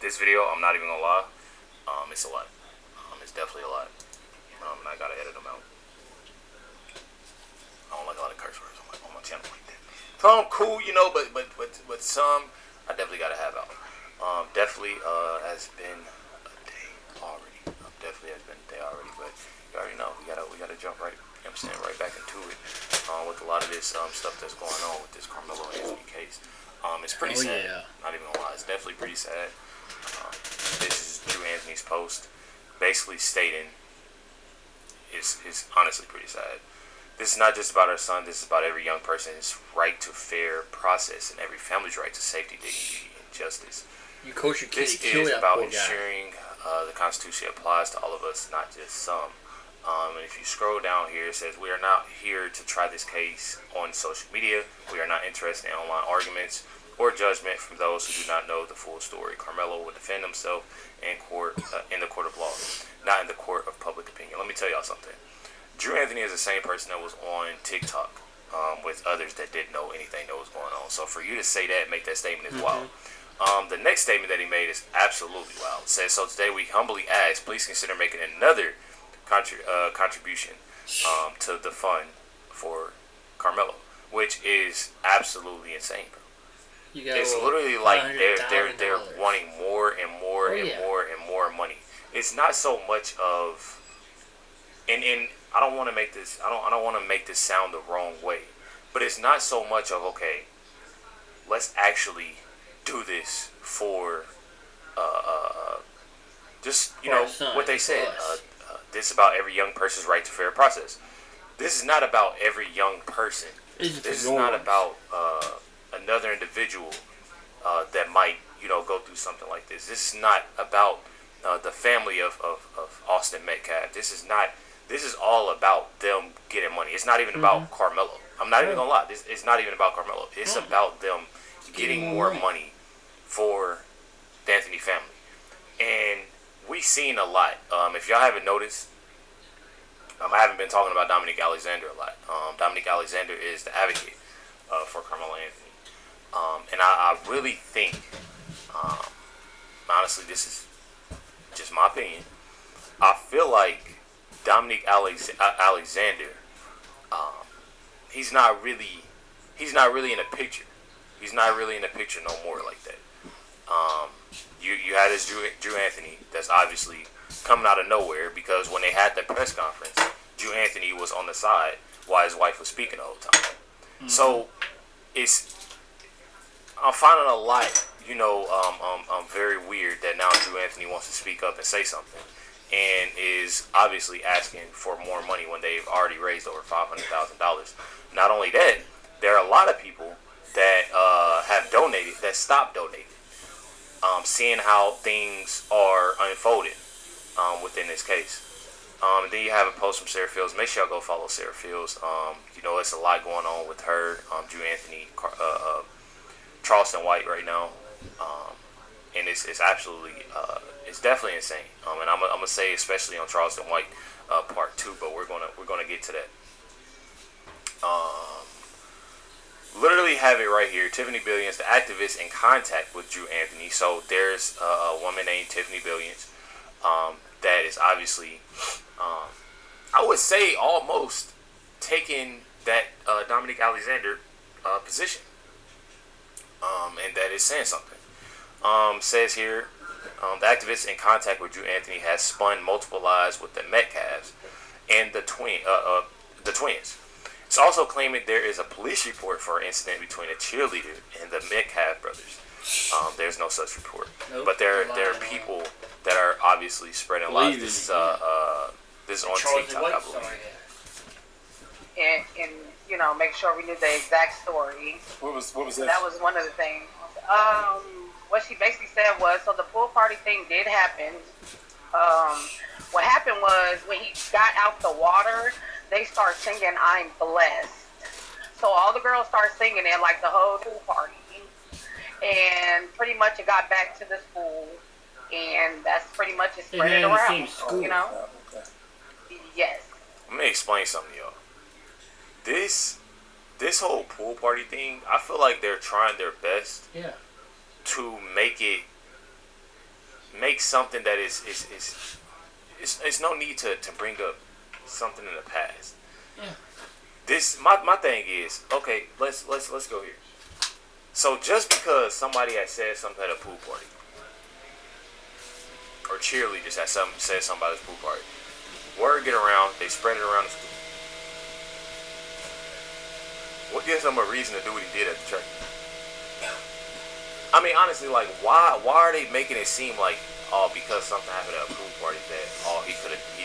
this video, I'm not even gonna lie, it's a lot. It's definitely a lot. And I gotta edit them out. I don't like a lot of curse words on my channel like that. Some cool, but some I definitely gotta have out. Definitely has been a day already. Definitely has been a day already, but you already know we gotta jump right. I'm saying right back into it with a lot of this stuff that's going on with this Carmelo Anthony case. It's pretty sad. Yeah. Not even gonna lie, it's definitely pretty sad. This is Drew Anthony's post, basically stating is honestly pretty sad. This is not just about our son. This is about every young person's right to fair process and every family's right to safety, dignity, and justice. You coach your kid This to kill is that about poor guy. ensuring the Constitution applies to all of us, not just some. And if you scroll down here, it says, we are not here to try this case on social media. We are not interested in online arguments or judgment from those who do not know the full story. Carmelo will defend himself in court, in the court of law, not in the court of public opinion. Let me tell y'all something. Drew Anthony is the same person that was on TikTok with others that didn't know anything that was going on. So for you to say that, make that statement is wild. The next statement that he made is absolutely wild. It says, so today we humbly ask, please consider making another contribution to the fund for Carmelo, which is absolutely insane, bro. It's literally like they're wanting more and more and more and more money. It's not so much of, and I don't want to make this I don't want to make this sound the wrong way, but it's not so much of, okay, let's actually do this for just what they said. This is about every young person's right to fair process. This is not about every young person. This is not about another individual that might go through something like this. This is not about the family of Austin Metcalf. This is all about them getting money. It's not even about Carmelo. I'm not even gonna lie. It's not even about Carmelo. It's about them getting more money for the Anthony family. And we've seen a lot. If y'all haven't noticed, I haven't been talking about Dominique Alexander a lot. Dominique Alexander is the advocate for Carmelo Anthony. And I really think, honestly, this is just my opinion, I feel like Dominique Alexander, he's not really in the picture. He's not really in the picture no more like that. You had this Drew Anthony that's obviously coming out of nowhere, because when they had the press conference, Drew Anthony was on the side while his wife was speaking the whole time. So I'm finding a lot, very weird that now Drew Anthony wants to speak up and say something, and is obviously asking for more money when they've already raised over $500,000. Not only that, there are a lot of people that have donated that stopped donating, seeing how things are unfolding within this case. Then you have a post from Sarah Fields. Make sure y'all go follow Sarah Fields. It's a lot going on with her, Drew Anthony, Charleston White right now, and it's absolutely it's definitely insane. And I'm gonna say especially on Charleston White part 2, but we're gonna get to that. Literally have it right here. Tiffany Billions, the activist in contact with Drew Anthony. So there's a woman named Tiffany Billions that is obviously, I would say, almost taking that Dominique Alexander position, and that is saying something. Says here, the activist in contact with Drew Anthony has spun multiple lies with the Metcalfs and the twins. It's also claiming there is a police report for an incident between a cheerleader and the Metcalf brothers. There's no such report, but there are people that are obviously spreading lies. This is on TikTok, I believe. And make sure we knew the exact story. What was that? That was one of the things. What she basically said was, so the pool party thing did happen. What happened was, when he got out the water, they start singing "I'm Blessed." So all the girls start singing it like the whole pool party, and pretty much it got back to the school, and that's pretty much it spread it around. Yes. Let me explain something to y'all. This whole pool party thing, I feel like they're trying their best to make it make something that is it's no need to bring up something in the past. Yeah. This my thing is, okay, let's go here. So just because somebody has said something at a pool party, or cheerleaders has said something about this pool party, word get around, they spread it around the school. What gives him a reason to do what he did at the track? I mean, honestly, like, why are they making it seem like, oh, because something happened at a pool party that, oh, he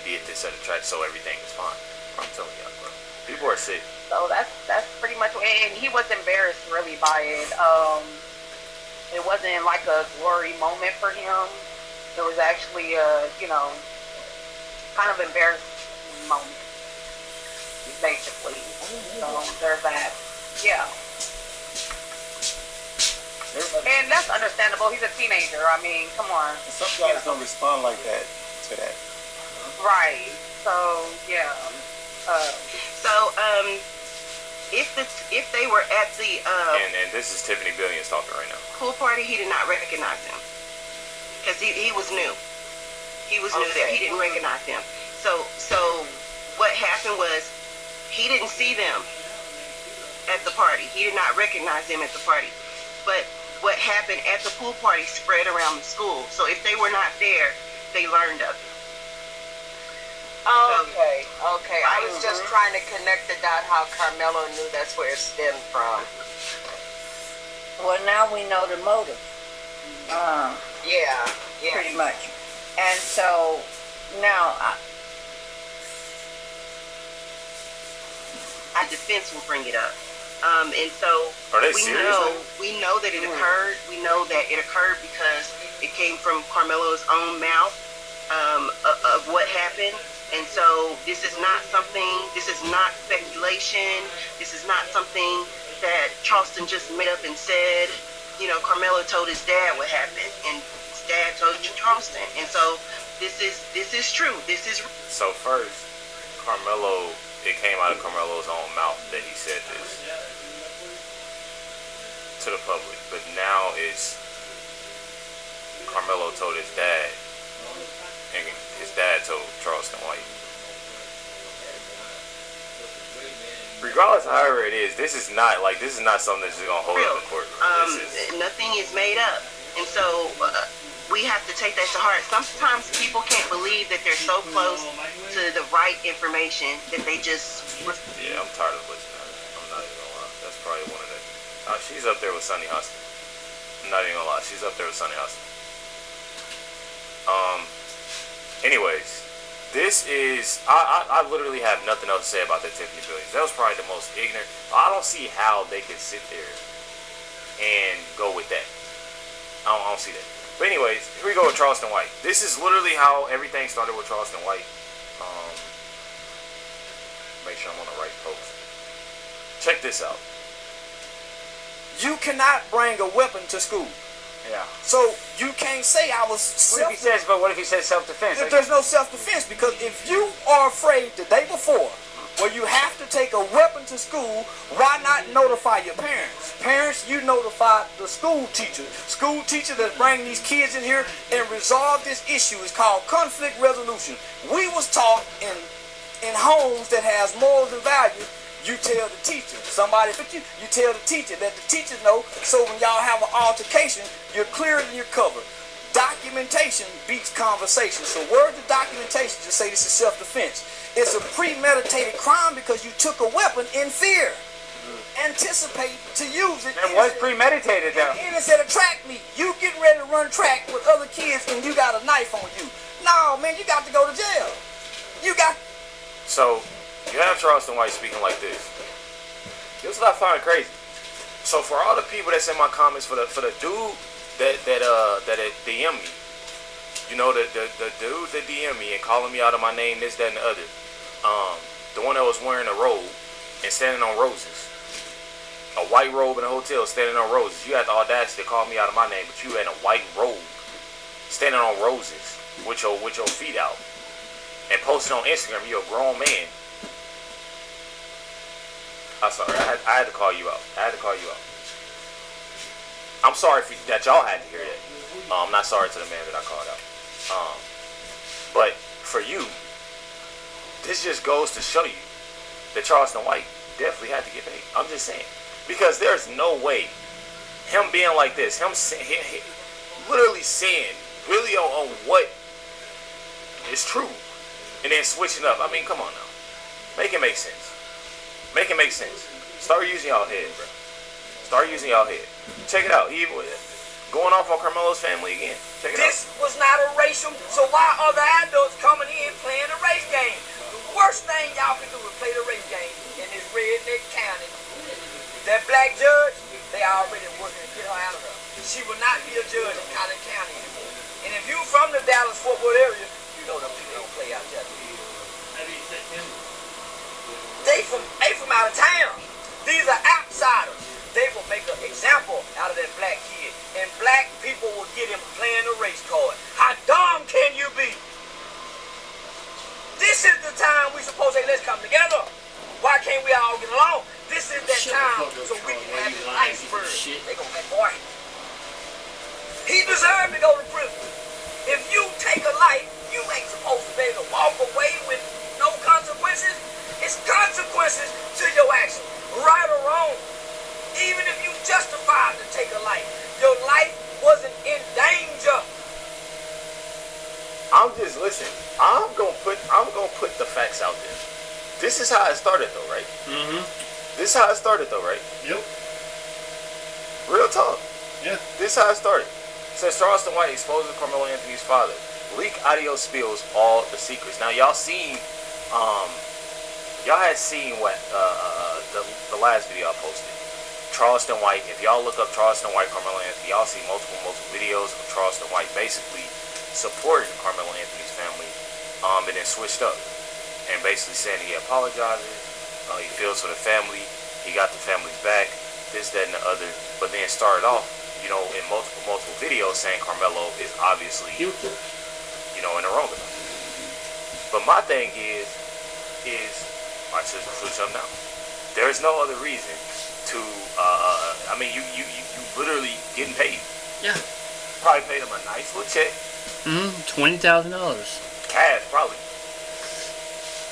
did this at the track, so everything is fine? I'm telling y'all, bro. People are sick. So that's pretty much, and he was embarrassed really by it. It wasn't like a glory moment for him. It was actually a, kind of embarrassing moment, basically. So there's that. Yeah. And that's understandable. He's a teenager. I mean, come on. Some guys don't respond like that to that. Right. So yeah. If they were at the and this is Tiffany Billions talking right now. pool party, he did not recognize him because he was new. He was new there. He didn't recognize them. So what happened was he didn't see them at the party. He did not recognize them at the party. But what happened at the pool party spread around the school. So if they were not there, they learned of it. Okay. I was just trying to connect the dot how Carmelo knew that's where it stemmed from. Well, now we know the motive. Yeah. Pretty much. And so now Defense will bring it up. And so Are they serious? we know that it occurred. We know that it occurred because it came from Carmelo's own mouth of what happened. And so this is not speculation. This is not something that Charleston just made up and said. Carmelo told his dad what happened, and his dad told Charleston. And so this is true. So first, it came out of Carmelo's own mouth that he said this to the public. But now it's Carmelo told his dad, and his dad told Charleston White. Regardless of however it is, this is not something that's just gonna hold up in court. Nothing is made up, and so we have to take that to heart. Sometimes people can't believe that they're so close to the right information that they just. Yeah, I'm tired of listening. I'm not even gonna lie. That's probably one of the. She's up there with Sunny Huston. I'm not even gonna lie. She's up there with Sunny Huston. Anyways, this is. I literally have nothing else to say about that Tiffany Billions. That was probably the most ignorant. I don't see how they can sit there and go with that. I don't see that. But anyways, here we go with Charleston White. This is literally how everything started with Charleston White. Make sure I'm on the right post. Check this out. You cannot bring a weapon to school. Yeah. So you can't say I was What if he says self-defense? if there's no self-defense, because if you are afraid the day before, well, you have to take a weapon to school, why not notify your parents? Parents, you notify the school teacher. School teacher that's bringing these kids in here and resolve this issue. It's called conflict resolution. We was taught in homes that has morals and values, you tell the teacher. Somebody put you tell the teacher, let the teacher know, so when y'all have an altercation, you're clear and you're covered. Documentation beats conversation. So word to documentation to say this is self-defense. It's a premeditated crime because you took a weapon in fear. Anticipate to use it. And what's premeditated though? And it's at a track meet. You getting ready to run track with other kids and you got a knife on you. No, man, you got to go to jail. So you have Charleston White speaking like this. This is what I find crazy. So for all the people that's in my comments, for the dude that DM me, the dude that DM me and calling me out of my name, this, that, and the other, the one that was wearing a robe and standing on roses, a white robe in a hotel standing on roses. You had the audacity to call me out of my name, but you had a white robe standing on roses with your feet out and posting on Instagram. You're a grown man. I'm sorry, I had to call you out. I'm sorry that y'all had to hear that. I'm not sorry to the man that I called out. But for you, this just goes to show you that Charleston White definitely had to get paid. I'm just saying. Because there's no way him being like this, him literally saying really on what is true and then switching up. I mean, come on now. Make it make sense. Make it make sense. Start using y'all head, bro. Start using y'all head. Check it out. He going off on Carmelo's family again. Check it out. This was not a racial, so why are the adults coming in playing a race game? The worst thing y'all can do is play the race game in this redneck county. That black judge, they already working to get her out of there. She will not be a judge in Collin County anymore. And if you from the Dallas-Fort Worth area, you know them people don't play out there. They from out of town. These are outsiders. They will make an example out of that black kid. And black people will get him playing the race card. How dumb can you be? This is the time we supposed to say, let's come together. Why can't we all get along? This is that time so we can have his life first. They gonna make boy. He deserved to go to prison. If you take a life, you ain't supposed to be able to walk away with no consequences. It's consequences to your actions, right or wrong. Even if you justified to take a life, your life wasn't in danger. I'm just listening. I'm gonna put the facts out there. This is how it started, though, right? Mm-hmm. This is how it started, though, right? Yep. Real talk. Yeah. This is how it started. It says Charleston White exposes Carmelo Anthony's father. Leak audio spills all the secrets. Now y'all seen, y'all had seen what the last video I posted. Charleston White. If y'all look up Charleston White, Carmelo Anthony, y'all see multiple videos of Charleston White basically supporting Carmelo Anthony's family, and then switched up and basically saying he apologizes. He feels for the family. He got the family's back. This, that, and the other. But then started off, you know, in multiple videos saying Carmelo is obviously, you know, in the wrong about it. But my thing is I should switch up now. There's no other reason to, I mean, you literally getting paid. Yeah. Probably paid him a nice little check. $20,000. Cash, probably.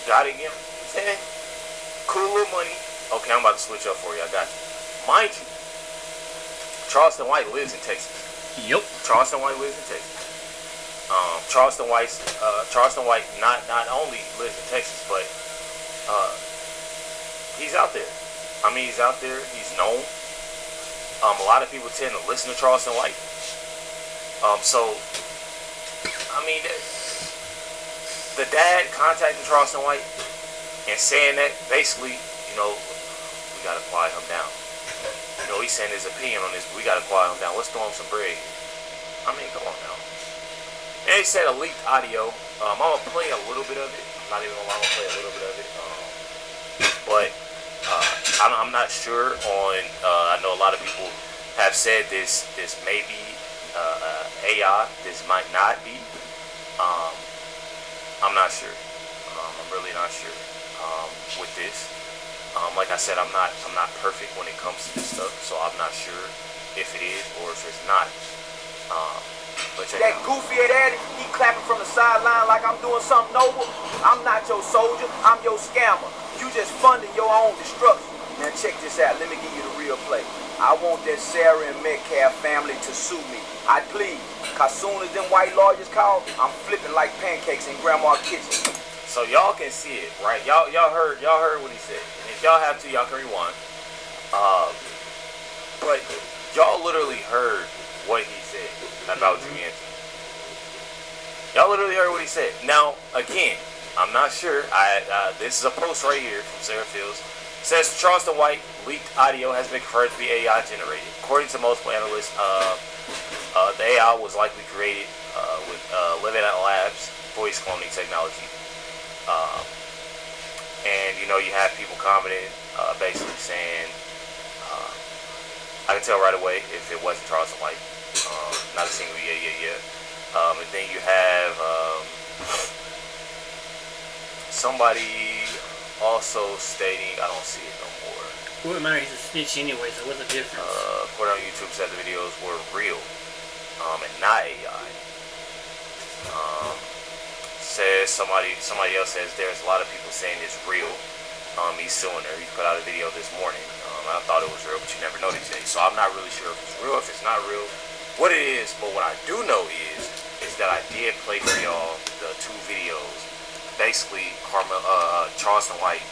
Got it, you know what I'm saying? Cool little money. Okay, I'm about to switch up for you. I got you. Mind you, Charleston White lives in Texas. Yep. Charleston White lives in Texas. Charleston White not only lives in Texas, but he's out there. I mean, he's out there. He's known. A lot of people tend to listen to Charleston White. So, I mean, the dad contacting Charleston White and saying that basically, you know, we gotta quiet him down. You know, he's saying his opinion on this, but we gotta quiet him down. Let's throw him some bread. I mean, come on now. And they said a leaked audio. I'm gonna play a little bit of it. I'm not even gonna lie, I'm gonna play a little bit of it. But I'm not sure on. I know a lot of people have said this may be AI. This might not be. I'm not sure. I'm really not sure with this. Like I said, I'm not perfect when it comes to this stuff, so I'm not sure if it is or if it's not. But That goofy daddy, he clapping from the sideline like I'm doing something noble. I'm not your soldier, I'm your scammer. You just funding your own destruction. Now check this out, let me give you the real play. I want that Sarah and Metcalf family to sue me. I plead, cause soon as them white lawyers call, I'm flipping like pancakes in grandma's kitchen. So y'all can see it, right? Y'all heard what he said. And if y'all have to, y'all can rewind. But y'all literally heard what he said about Jimmy Anthony. Y'all literally heard what he said. Now, again, I'm not sure. This is a post right here from Sarah Fields. It says Charleston White leaked audio has been confirmed to be AI generated. According to multiple analysts, the AI was likely created with Living Out Labs voice cloning technology. And you know, you have people commenting, basically saying, I can tell right away if it wasn't Charleston White. Not a single yeah. And then you have somebody also stating, I don't see it no more. Well, it matters, he's a snitch anyway, so what's the difference? According on YouTube said the videos were real. and not AI. Says somebody else says there's a lot of people saying it's real. He's suing her. He put out a video this morning. I thought it was real, but you never know these days. So I'm not really sure if it's real, if it's not real, what it is. But what I do know is that I did play for y'all the 2 videos. Basically, Charleston White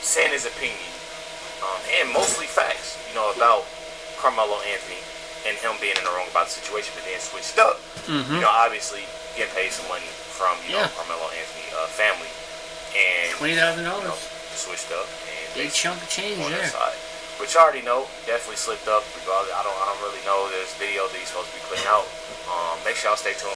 saying his opinion, and mostly facts, about Carmelo Anthony and him being in the wrong about the situation, but then switched up. Obviously getting paid some money from Carmelo Anthony family, and $20,000. Switched up and Big chunk of change there. Side, which I already know, definitely slipped up. Regardless, I don't really know this video that he's supposed to be putting out. Make sure y'all stay tuned.